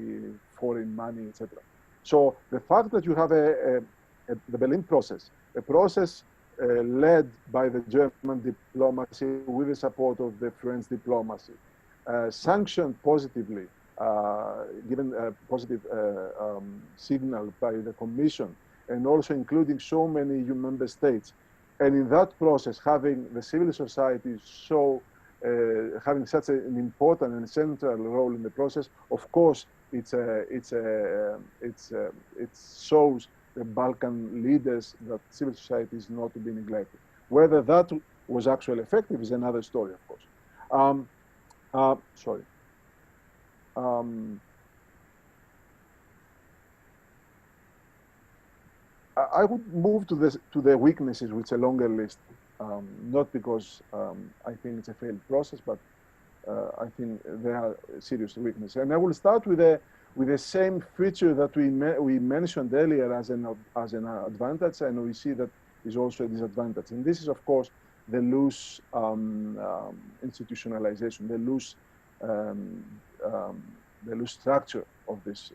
foreign money, etc. So the fact that you have the Berlin process, a process led by the German diplomacy with the support of the French diplomacy, sanctioned positively, given a positive signal by the Commission, and also including so many EU member states. And in that process, having the civil society having such an important and central role in the process, of course, it shows the Balkan leaders that civil society is not to be neglected. Whether that was actually effective is another story, of course. Sorry. I would move to the weaknesses, which is a longer list, not because I think it's a failed process, but I think there are serious weaknesses. And I will start with the same feature that we mentioned earlier as an advantage, and we see that is also a disadvantage. And this is, of course, the loose institutionalization, the loose structure of this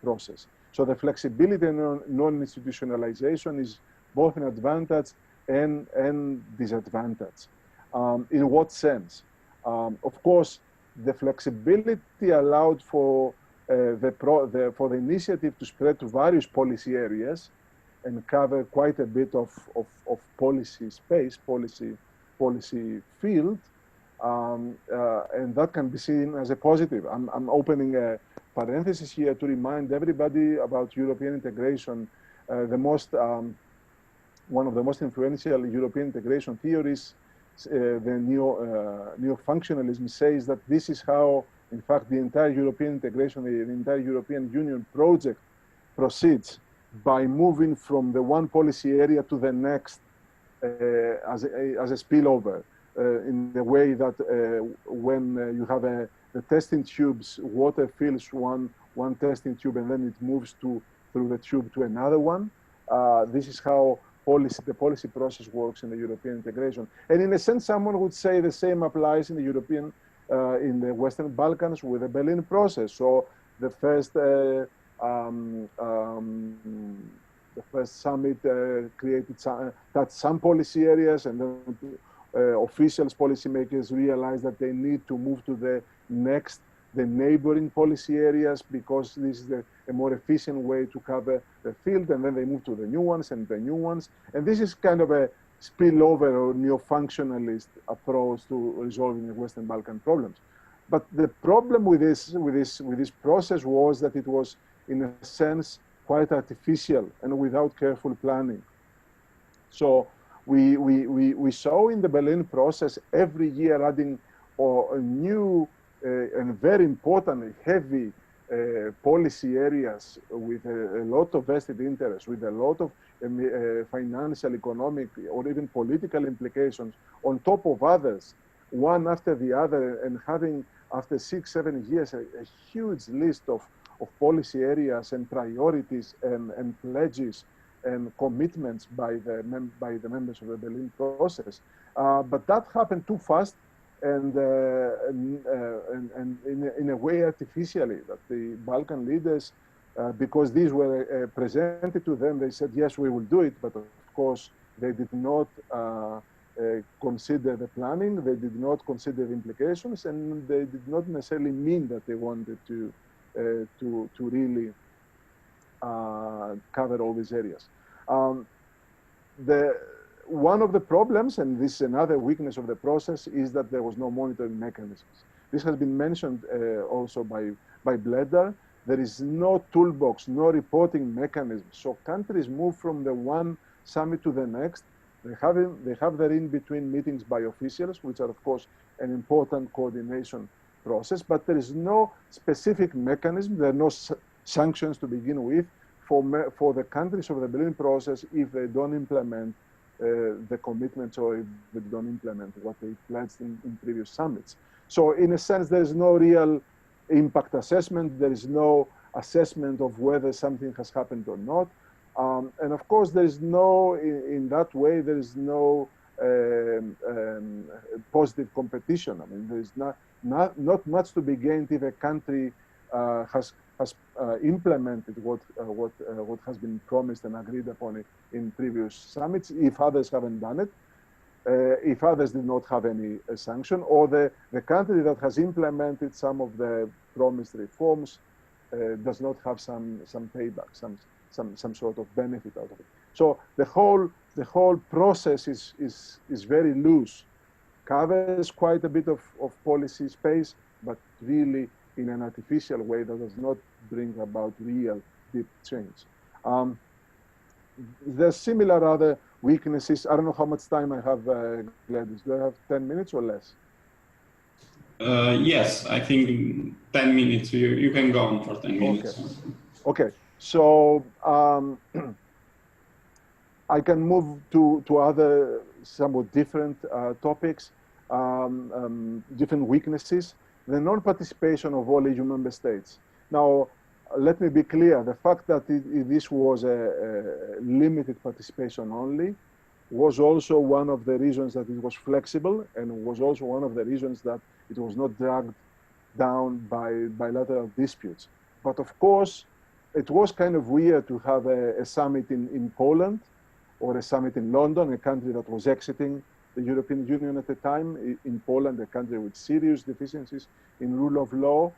process. So the flexibility and non-institutionalization is both an advantage and disadvantage. In what sense? Of course, the flexibility allowed for the initiative to spread to various policy areas and cover quite a bit of policy space, policy field, and that can be seen as a positive. I'm opening a parenthesis here to remind everybody about European integration. One of the most influential European integration theories, the neo-functionalism, says that this is how, in fact, the entire European integration, the entire European Union project proceeds, by moving from the one policy area to the next as a spillover, in the way that when you have the testing tubes, water fills one testing tube and then it moves through the tube to another one. This is how the policy process works in the European integration. And in a sense, someone would say the same applies in the Western Balkans with the Berlin process. So the first summit touched some policy areas, and then officials, policymakers realized that they need to move to the neighboring policy areas, because this is a more efficient way to cover the field, and then they move to the new ones and the new ones. And this is kind of a spillover or neo-functionalist approach to resolving the Western Balkan problems. But the problem with this process was that it was, in a sense, quite artificial and without careful planning. So we saw in the Berlin process every year adding new and very important, heavy policy areas with a lot of vested interest, with a lot of financial, economic, or even political implications on top of others, one after the other, and having, after 6-7 years, a huge list of policy areas and priorities and pledges and commitments by the members of the Berlin process. But that happened too fast, and in a way artificially, that the Balkan leaders, because these were presented to them, they said, yes, we will do it, but of course they did not consider the planning, they did not consider the implications, and they did not necessarily mean that they wanted to really cover all these areas. One of the problems, and this is another weakness of the process, is that there was no monitoring mechanisms. This has been mentioned also by Bledar. There is no toolbox, no reporting mechanism. So countries move from the one summit to the next. They have their in-between meetings by officials, which are, of course, an important coordination process, but there is no specific mechanism, there are no sanctions to begin with for the countries of the Berlin process if they don't implement the commitments or if they don't implement what they pledged in previous summits. So in a sense, there is no real impact assessment, there is no assessment of whether something has happened or not. And of course, there is no, in that way, there is no positive competition. I mean, there is not much to be gained if a country has implemented what has been promised and agreed upon in previous summits, if others haven't done it, if others did not have any sanction, or the country that has implemented some of the promised reforms does not have some payback, some sort of benefit out of it. So the whole process is very loose, covers quite a bit of policy space, but really in an artificial way that does not bring about real deep change. There's similar other weaknesses. I don't know how much time I have, Gladys. Do I have 10 minutes or less? Yes, I think 10 minutes. You can go on for 10 minutes. Okay. So I can move to other somewhat different topics, different weaknesses. The non-participation of all EU member states. Now, let me be clear, the fact that this was a limited participation only was also one of the reasons that it was flexible, and was also one of the reasons that it was not dragged down by bilateral disputes. But of course, it was kind of weird to have a summit in Poland or a summit in London, a country that was exiting the European Union at the time, in Poland, a country with serious deficiencies in rule of law,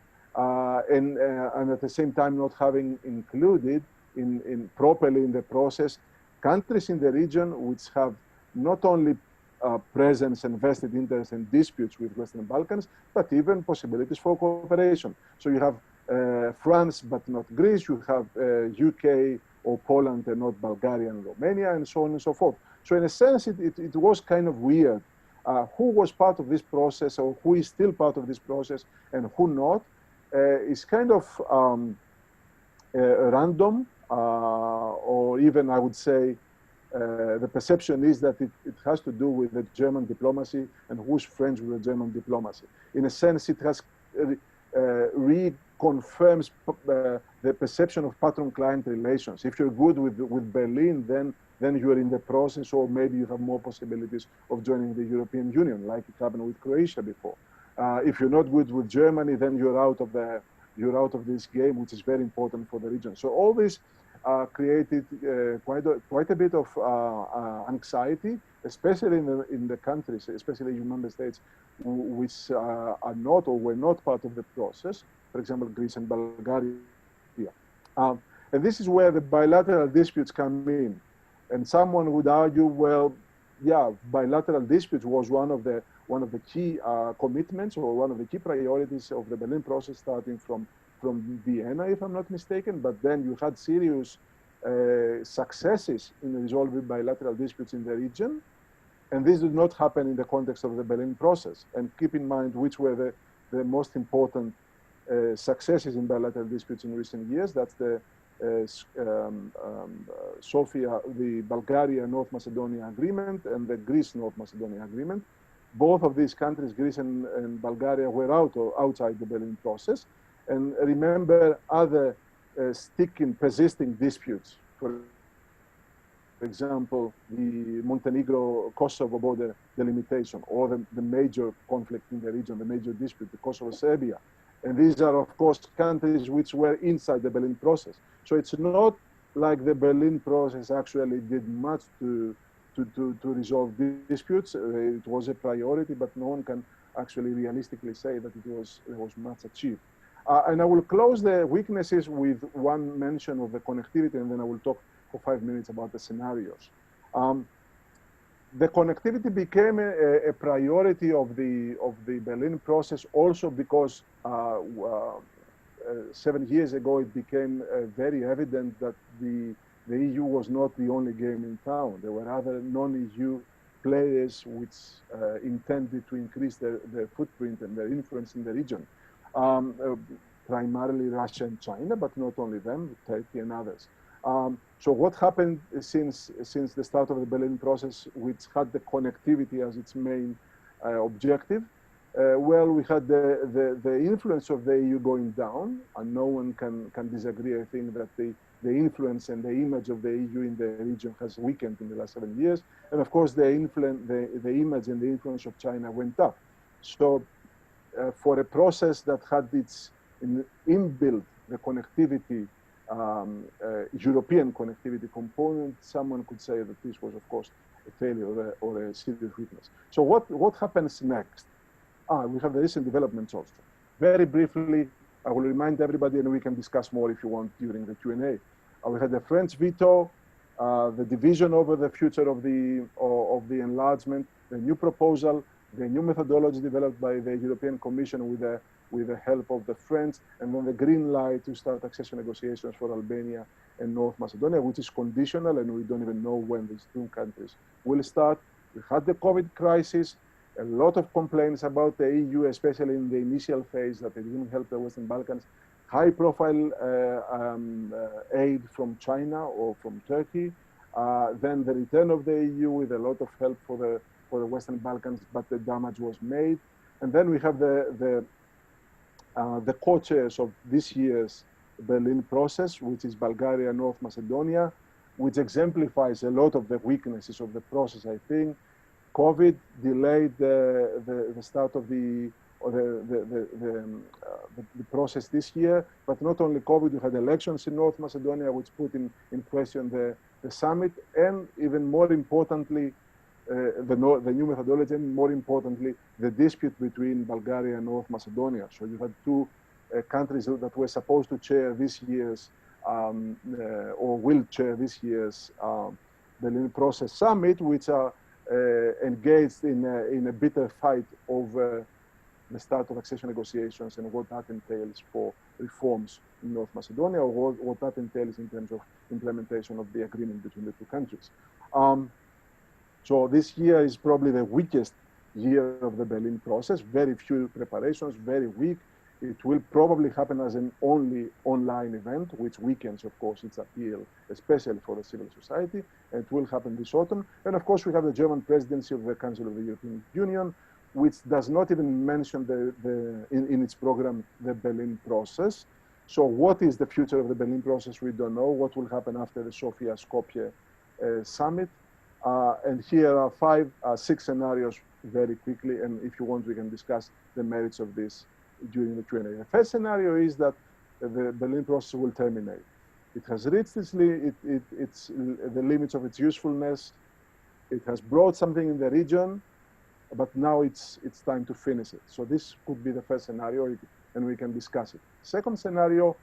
and at the same time not having included properly in the process countries in the region which have not only presence and vested interest in disputes with Western Balkans, but even possibilities for cooperation. So you have France, but not Greece, you have UK or Poland and not Bulgaria and Romania, and so on and so forth. So in a sense, it was kind of weird who was part of this process or who is still part of this process and who not. Is kind of random, or even I would say the perception is that it has to do with the German diplomacy and who's friends with the German diplomacy. In a sense, it has reconfirms the perception of patron-client relations. If you're good with Berlin, then you're in the process, or maybe you have more possibilities of joining the European Union, like it happened with Croatia before. If you're not good with Germany, then you're out of this game, which is very important for the region. So all this created quite a bit of anxiety, especially in the countries, especially EU member states, which are not or were not part of the process. For example, Greece and Bulgaria. And this is where the bilateral disputes come in. And someone would argue, well, yeah, bilateral disputes was one of the key commitments or one of the key priorities of the Berlin process, starting from Vienna, if I'm not mistaken. But then you had serious successes in resolving bilateral disputes in the region. And this did not happen in the context of the Berlin process. And keep in mind which were the most important successes in bilateral disputes in recent years. That's the the Bulgaria-North Macedonia agreement and the Greece-North Macedonia agreement. Both of these countries, Greece and Bulgaria, were outside the Berlin process. And remember other persisting disputes. For example, the Montenegro-Kosovo border delimitation, or the major conflict in the region, the major dispute, the Kosovo-Serbia. And these are, of course, countries which were inside the Berlin process. So it's not like the Berlin process actually did much to resolve disputes. It was a priority, but no one can actually realistically say that there was much achieved. And I will close the weaknesses with one mention of the connectivity, and then I will talk for 5 minutes about the scenarios. The connectivity became a priority of the Berlin process also because 7 years ago it became very evident that the EU was not the only game in town. There were other non-EU players which intended to increase their footprint and their influence in the region. Primarily Russia and China, but not only them, Turkey and others. So what happened since the start of the Berlin process, which had the connectivity as its main objective? Well, we had the influence of the EU going down, and no one can disagree. I think that the influence and the image of the EU in the region has weakened in the last 7 years. And of course, the image and the influence of China went up. So for a process that had its inbuilt the connectivity, European connectivity component, someone could say that this was, of course, a failure or a serious weakness. So what happens next? We have the recent developments also. Very briefly, I will remind everybody, and we can discuss more if you want during the Q&A. We had the French veto, the division over the future of the enlargement, the new proposal, the new methodology developed by the European Commission with the help of the French, and then the green light to start accession negotiations for Albania and North Macedonia, which is conditional, and we don't even know when these two countries will start. We had the COVID crisis, a lot of complaints about the EU, especially in the initial phase, that they didn't help the Western Balkans. High-profile aid from China or from Turkey. Then the return of the EU with a lot of help for the Western Balkans, but the damage was made. And then we have the co-chairs of this year's Berlin process, which is Bulgaria and North Macedonia, which exemplifies a lot of the weaknesses of the process, I think. COVID delayed the start of the process this year, but not only COVID, we had elections in North Macedonia, which put in question the summit, and even more importantly, the new methodology, and more importantly, the dispute between Bulgaria and North Macedonia. So you had two countries that were supposed to chair this year's, or will chair this year's Berlin process summit, which are engaged in a bitter fight over the start of accession negotiations and what that entails for reforms in North Macedonia, or what that entails in terms of implementation of the agreement between the two countries. So this year is probably the weakest year of the Berlin process, very few preparations, very weak. It will probably happen as an only online event, which weakens, of course, its appeal, especially for the civil society. And it will happen this autumn. And of course, we have the German presidency of the Council of the European Union, which does not even mention in its program the Berlin process. So what is the future of the Berlin process? We don't know. What will happen after the Sofia-Skopje summit? And here are 6 scenarios very quickly. And if you want, we can discuss the merits of this during the Q&A. The first scenario is that the Berlin process will terminate. It has reached the limits of its usefulness. It has brought something in the region, but now it's time to finish it. So this could be the first scenario, and we can discuss it. Second scenario,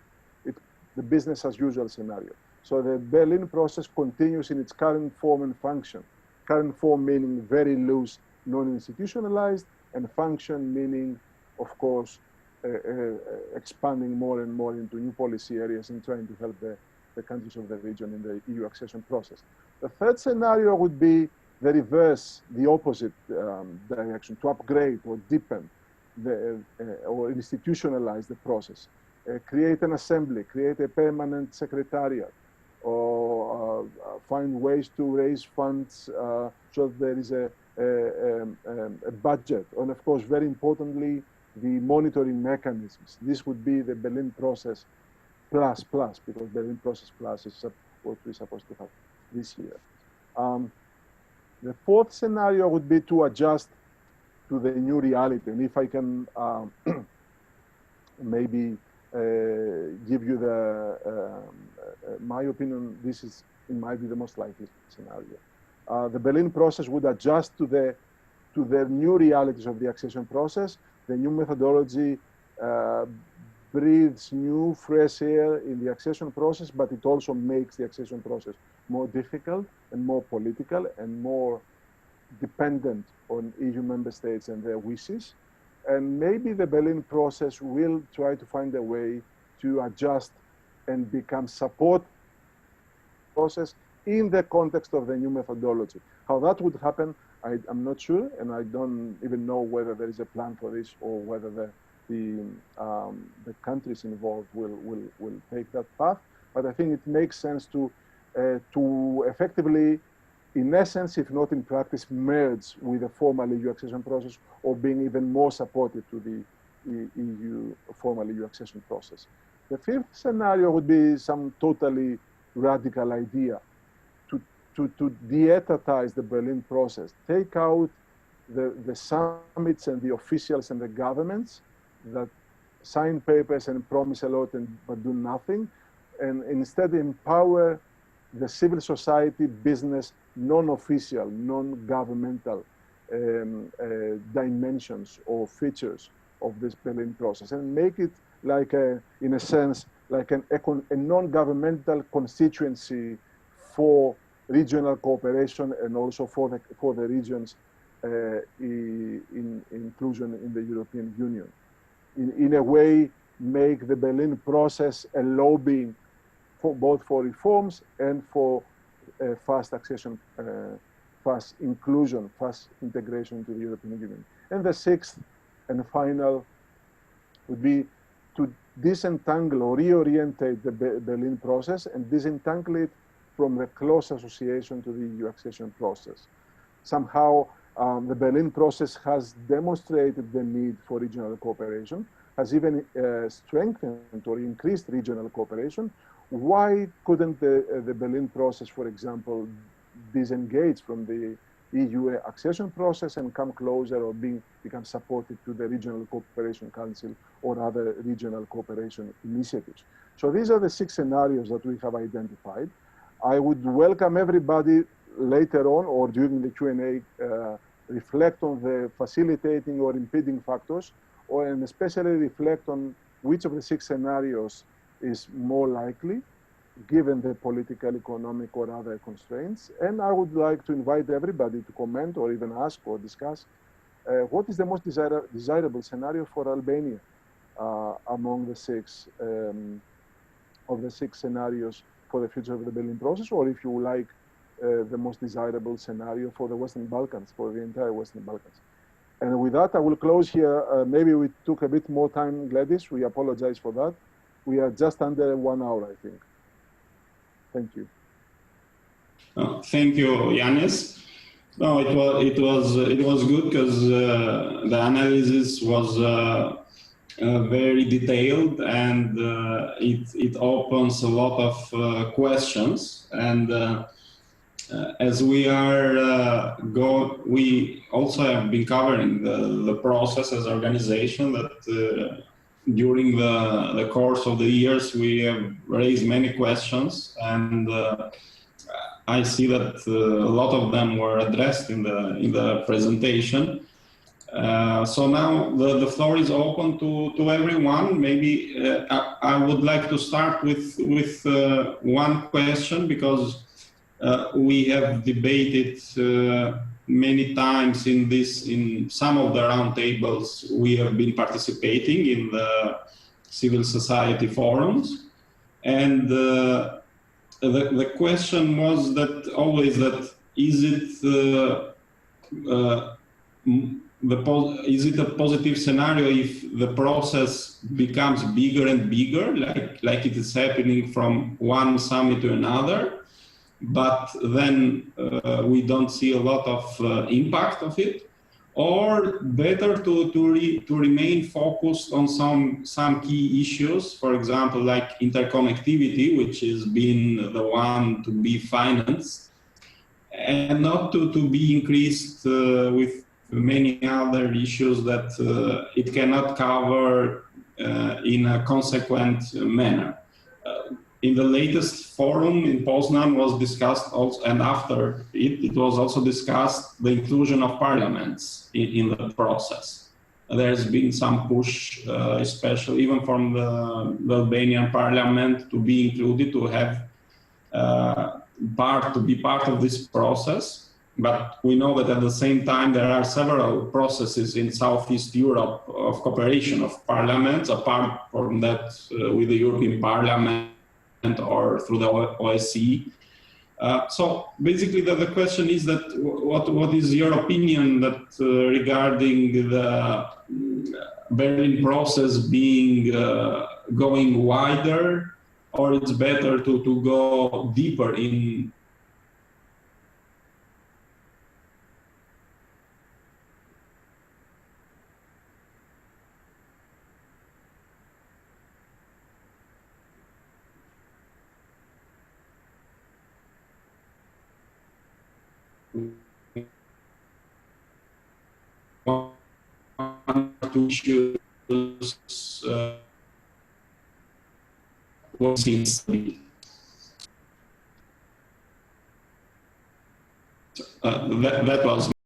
the business as usual scenario. So the Berlin process continues in its current form and function. Current form meaning very loose, non-institutionalized, and function meaning, of course, expanding more and more into new policy areas and trying to help the countries of the region in the EU accession process. The third scenario would be the reverse, the opposite direction, to upgrade or deepen or institutionalize the process, create an assembly, create a permanent secretariat, or find ways to raise funds so that there is a budget, and of course, very importantly, the monitoring mechanisms. This would be the Berlin process plus, because Berlin process plus is what we're supposed to have this year. The fourth scenario would be to adjust to the new reality. And if I can maybe give you my opinion, this is, in my view, the most likely scenario. The Berlin process would adjust to the new realities of the accession process. The new methodology breathes new, fresh air in the accession process, but it also makes the accession process more difficult and more political and more dependent on EU member states and their wishes. And maybe the Berlin process will try to find a way to adjust and become support process in the context of the new methodology. How that would happen, I'm not sure, and I don't even know whether there is a plan for this or whether the countries involved will take that path. But I think it makes sense to effectively, in essence, if not in practice, merge with the formal EU accession process, or being even more supportive to the EU formal EU accession process. The fifth scenario would be some totally radical idea to de-etatize the Berlin process, take out the summits and the officials and the governments that sign papers and promise a lot but do nothing, and instead empower the civil society, business, non-official, non-governmental dimensions or features of this Berlin process, and make it like in a sense, like a non-governmental constituency for regional cooperation and also for the regions in inclusion in the European Union. In a way, make the Berlin process a lobbying for both for reforms and for fast accession, fast inclusion, fast integration into the European Union. And the sixth and final would be to disentangle or reorientate the Berlin process and disentangle it from the close association to the EU accession process. Somehow, the Berlin process has demonstrated the need for regional cooperation, has even strengthened or increased regional cooperation. Why couldn't the Berlin process, for example, disengage from the EU accession process and come closer or become supportive to the Regional Cooperation Council or other regional cooperation initiatives? So these are the 6 scenarios that we have identified. I would welcome everybody later on or during the Q&A reflect on the facilitating or impeding factors, and especially reflect on which of the 6 scenarios is more likely given the political, economic, or other constraints. And I would like to invite everybody to comment or even ask or discuss what is the most desirable scenario for Albania among the 6 scenarios for the future of the Berlin process, or if you like, the most desirable scenario for the Western Balkans, for the entire Western Balkans. And with that, I will close here. Maybe we took a bit more time, Gladys. We apologize for that. We are just under 1 hour, I think. Thank you. Thank you, Ioannis. No, it was good because the analysis was very detailed, and it opens a lot of questions. And as we are we also have been covering the process as an organization that during the course of the years we have raised many questions, and I see that a lot of them were addressed in the presentation. So now the floor is open to everyone. Maybe I would like to start with one question, because we have debated many times in some of the roundtables we have been participating in the civil society forums, and the question was that always that is it a positive scenario if the process becomes bigger and bigger, like it is happening from one summit to another, but then we don't see a lot of impact of it, or better to remain focused on some key issues, for example, like interconnectivity, which has been the one to be financed, and not to be increased with many other issues that it cannot cover in a consequent manner. In the latest forum in Poznan was discussed also, and after it was also discussed the inclusion of parliaments in the process. There's been some push, especially even from the Albanian parliament, to be included, to have to be part of this process. But we know that at the same time there are several processes in Southeast Europe of cooperation of parliaments, apart from that with the European Parliament or through the OSCE. So basically, the question is that what is your opinion that regarding the Berlin process being going wider, or it's better to go deeper in? To choose what seems to be. That was